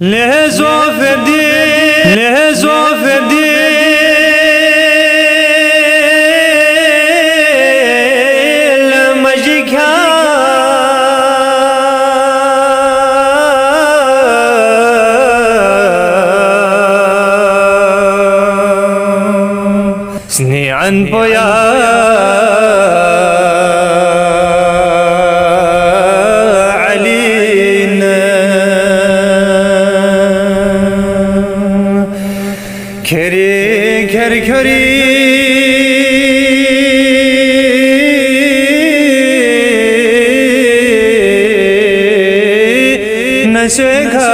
لهزو فردي لهزو فردي المجيكا سني عن بويا كري كري كري نسيكا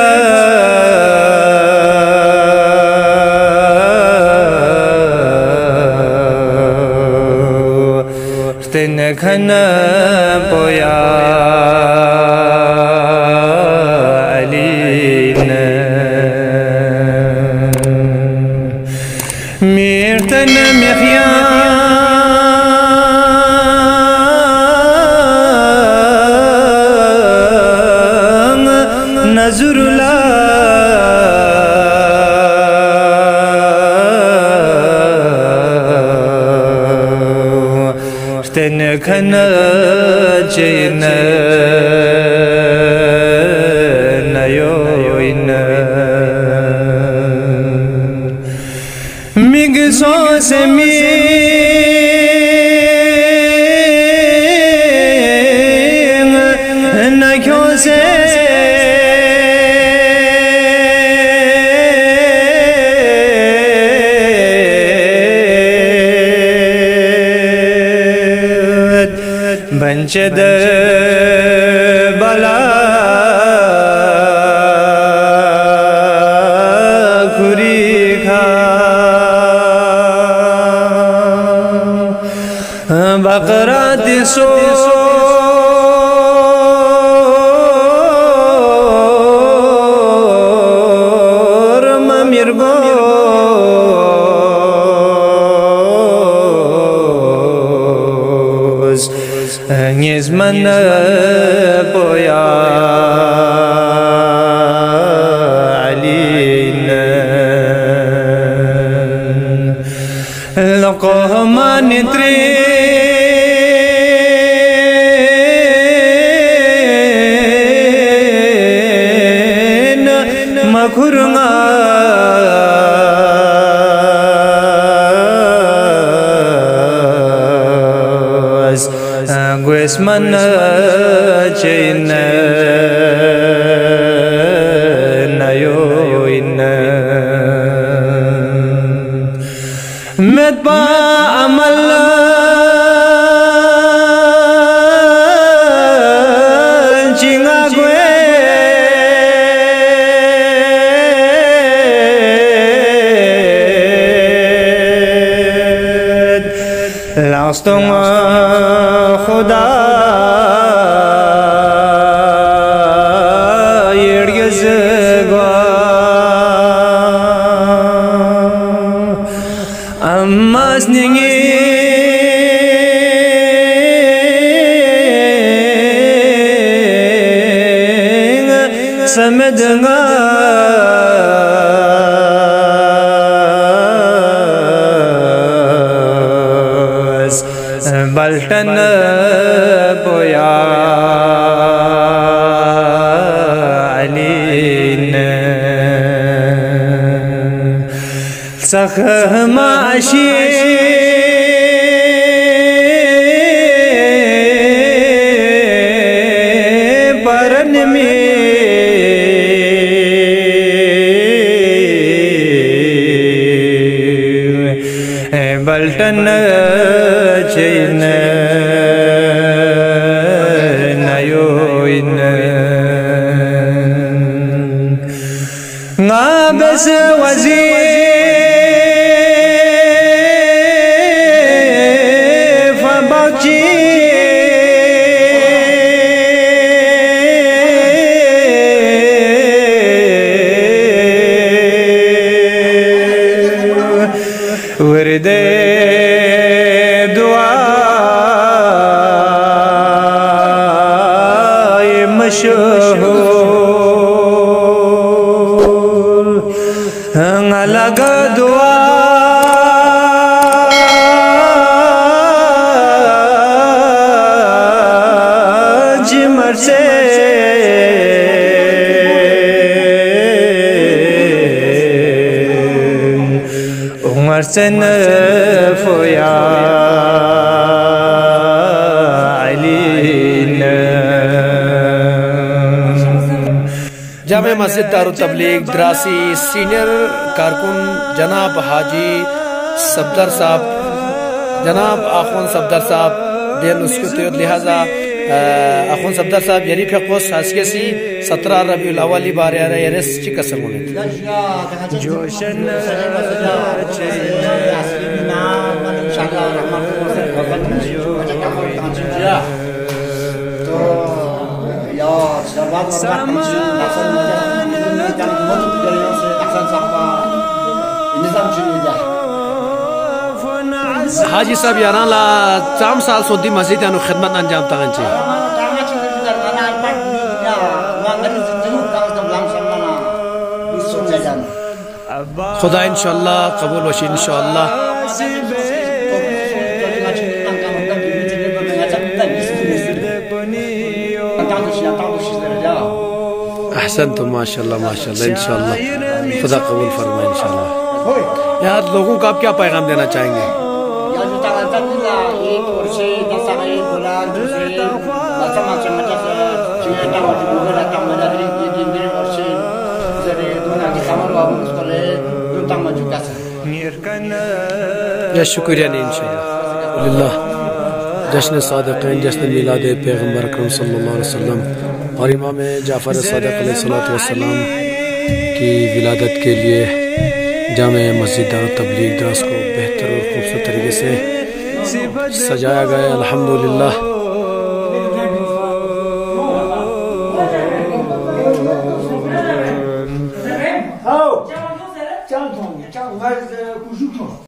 تنكنا بويا ميرتنا مخيان نزور لا تنكنا جينا نيوينا ميغسو سمي نكوسي بنشد بلا بقرات سور مميرغوز نيزمن بويا علينا لقوما نتري مكرنا غوسمن چينا نيوينا متبا عمل جينا لاستون خدا يرجزغا اماس نيني سمدنا بلتن بويا علينا سخما عشي برنمي بلتن چينا نيوينا غابس وزيفة بوچي ورده دعای مشهور लगा दुआ जिमर से उमर से न फोया जामे मस्जिद दारुल तबलीग द्रासी सीनियर कारकुन जनाब हाजी सफदर साहब, जनाब आखुन सफदर साहब देन उसको तो लिहाजा आखुन सफदर साहब यरी फेकोस हासकेसी 17 रबीउल अव्वल बारे आ रहे ची कसर होने जोशन हाजी साहब यारा ला 4 साल सोदी मस्जिद अनु खिदमत अंजाम तांचे खुदा इंशाअल्लाह कबूल वशी इंशाअल्लाह। अहसन तो माशाल्लाह माशाल्लाह इंशाअल्लाह खुदा कबूल फरमाए इंशाअल्लाह। यार लोगों को आप क्या पैगाम देना चाहेंगे? या शुक्रिया नहीं इंशाअल्लाह। जश्न सादिक़ीन जश्न मिलाद पैगम्बर अकरम सल्लल्लाहु अलैहि वसल्लम और इमाम जाफ़र सादिक़ अलैहिस्सलातु वस्सलाम की विलादत के लिए जामे मस्जिद दारुल तबलीग द्रास को बेहतर और खूबसूरत तरीके से सजाया गया अल्हम्दुलिल्लाह। Ciao,